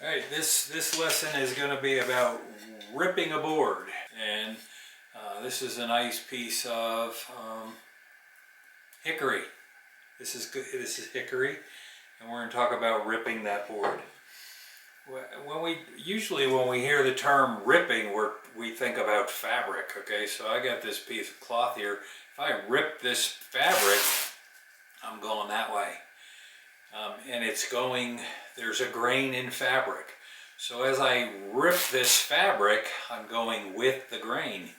All right, this lesson is going to be about ripping a board, and this is a nice piece of hickory. This is good. This is hickory, and we're going to talk about ripping that board. When we hear the term ripping, we think about fabric. Okay, so I got this piece of cloth here. If I rip this fabric, I'm going that way. And it's going, there's a grain in fabric. So as I rip this fabric, I'm going with the grain.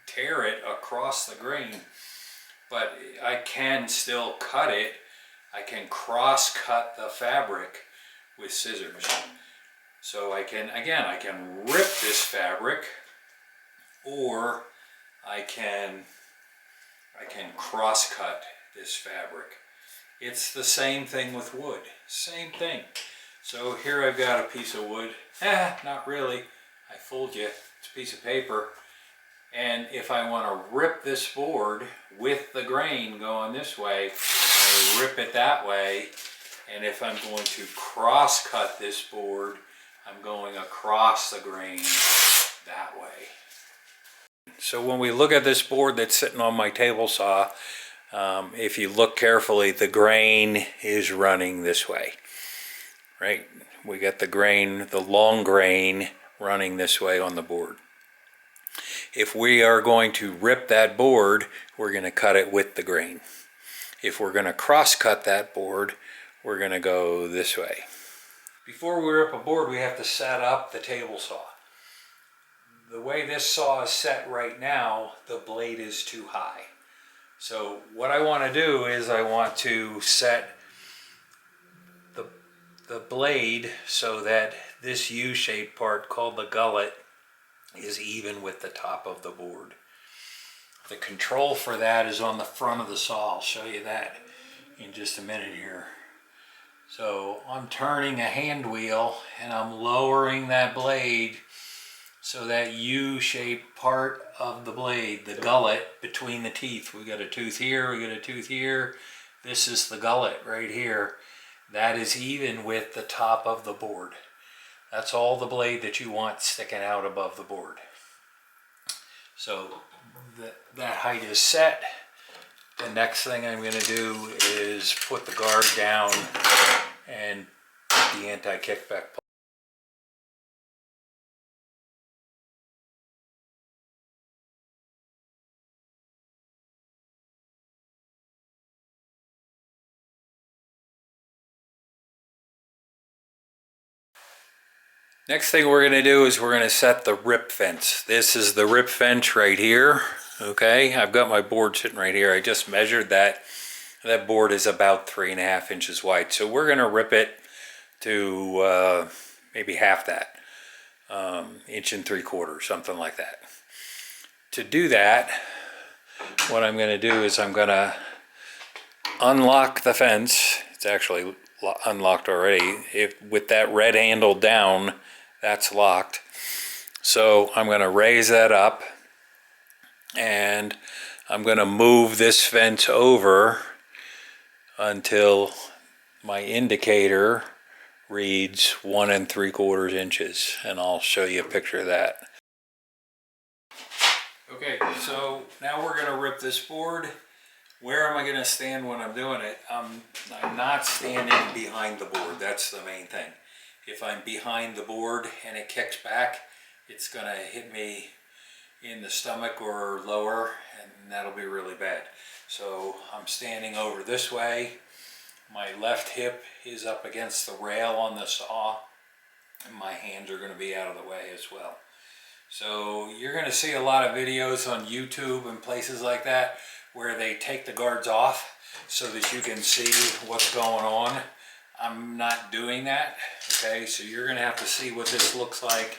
Tear it across the grain, but I can still cut it. I can cross cut the fabric with scissors. So I can rip this fabric, or I can cross cut this fabric. It's the same thing with wood, same thing. So here I've got a piece of wood. Not really, I fooled you, it's a piece of paper. And if I want to rip this board with the grain going this way, I rip it that way. And if I'm going to cross cut this board, I'm going across the grain that way. So when we look at this board that's sitting on my table saw, if you look carefully, the grain is running this way, right? We got the grain, the long grain, running this way on the board. If we are going to rip that board, we're going to cut it with the grain. If we're going to cross cut that board, we're going to go this way. Before we rip a board, we have to set up the table saw. The way this saw is set right now, the blade is too high. So what I want to do is I want to set the blade so that this U-shaped part called the gullet is even with the top of the board. The control for that is on the front of the saw. I'll show you that in just a minute here. So I'm turning a hand wheel and I'm lowering that blade so that U-shaped part of the blade, the gullet between the teeth. We got a tooth here, we got a tooth here. This is the gullet right here. That is even with the top of the board. That's all the blade that you want sticking out above the board. So that height is set. The next thing I'm going to do is put the guard down and put the anti-kickback. Next thing we're going to do is we're going to set the rip fence. This is the rip fence right here. Okay, I've got my board sitting right here. I just measured that. That board is about 3.5 inches wide. So we're going to rip it to maybe half that, 1.75 inches, something like that. To do that, what I'm going to do is I'm going to unlock the fence. It's actually unlocked already. With that red handle down, that's locked. So I'm going to raise that up and I'm going to move this fence over until my indicator reads 1.75 inches, and I'll show you a picture of that. Okay, so now we're going to rip this board. Where am I going to stand when I'm doing it? I'm not standing behind the board. That's the main thing. If I'm behind the board and it kicks back, it's going to hit me in the stomach or lower, and that'll be really bad. So I'm standing over this way. My left hip is up against the rail on the saw, and my hands are going to be out of the way as well. So you're going to see a lot of videos on YouTube and places like that where they take the guards off so that you can see what's going on. I'm not doing that, okay? So you're going to have to see what this looks like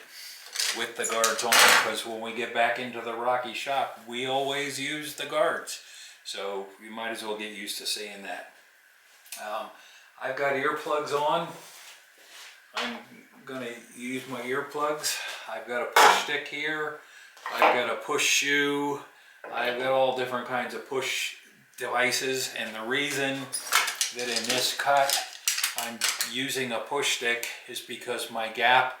with the guards on, because when we get back into the Rocky shop, we always use the guards. So you might as well get used to seeing that. I've got earplugs on. I'm going to use my earplugs. I've got a push stick here. I've got a push shoe. I've got all different kinds of push devices, and the reason that in this cut I'm using a push stick is because my gap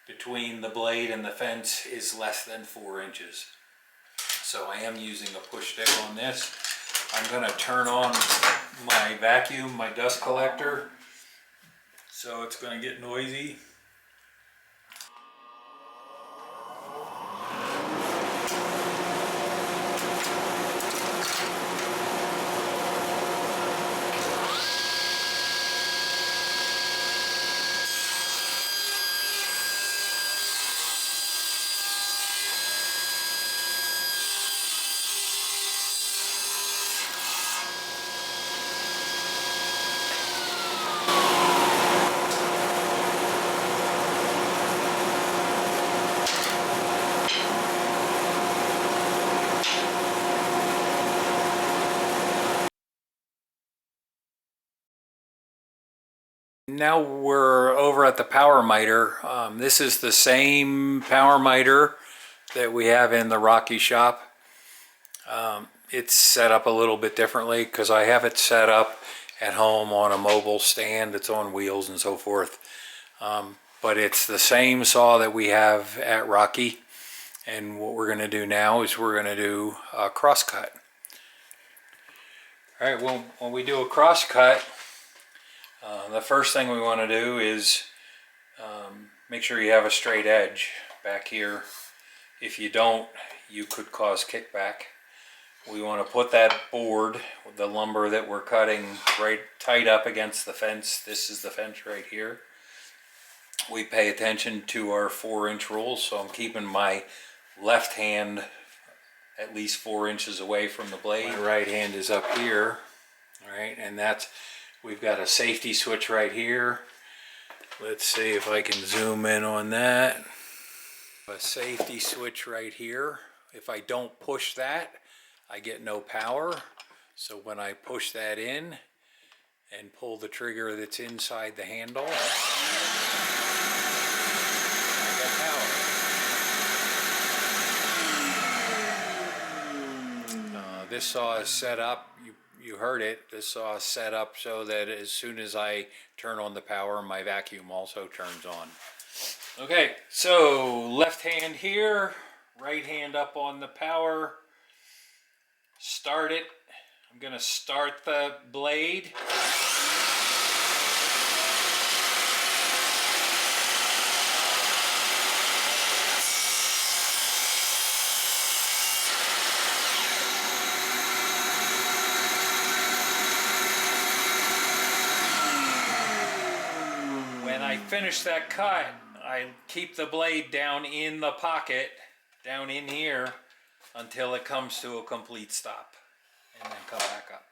between the blade and the fence is less than 4 inches. So I am using a push stick on this. I'm going to turn on my vacuum, my dust collector, so it's going to get noisy. Now we're over at the power miter. This is the same power miter that we have in the Rocky shop. It's set up a little bit differently because I have it set up at home on a mobile stand. It's on wheels and so forth. But it's the same saw that we have at Rocky. And what we're going to do now is we're going to do a crosscut. All right, well, when we do a crosscut, the first thing we want to do is make sure you have a straight edge back here. If you don't, you could cause kickback. We want to put that board, the lumber that we're cutting, right tight up against the fence. This is the fence right here. We pay attention to our 4-inch rules, so I'm keeping my left hand at least 4 inches away from the blade. My right hand is up here, all right, and we've got a safety switch right here. Let's see if I can zoom in on that. A safety switch right here. If I don't push that, I get no power. So when I push that in and pull the trigger that's inside the handle, I get power. This saw is set up, you heard it, this saw is set up so that as soon as I turn on the power, my vacuum also turns on. Okay, so left hand here, right hand up on the power. Start it. I'm going to start the blade. When I finish that cut, I keep the blade down in the pocket, down in here, until it comes to a complete stop, and then come back up.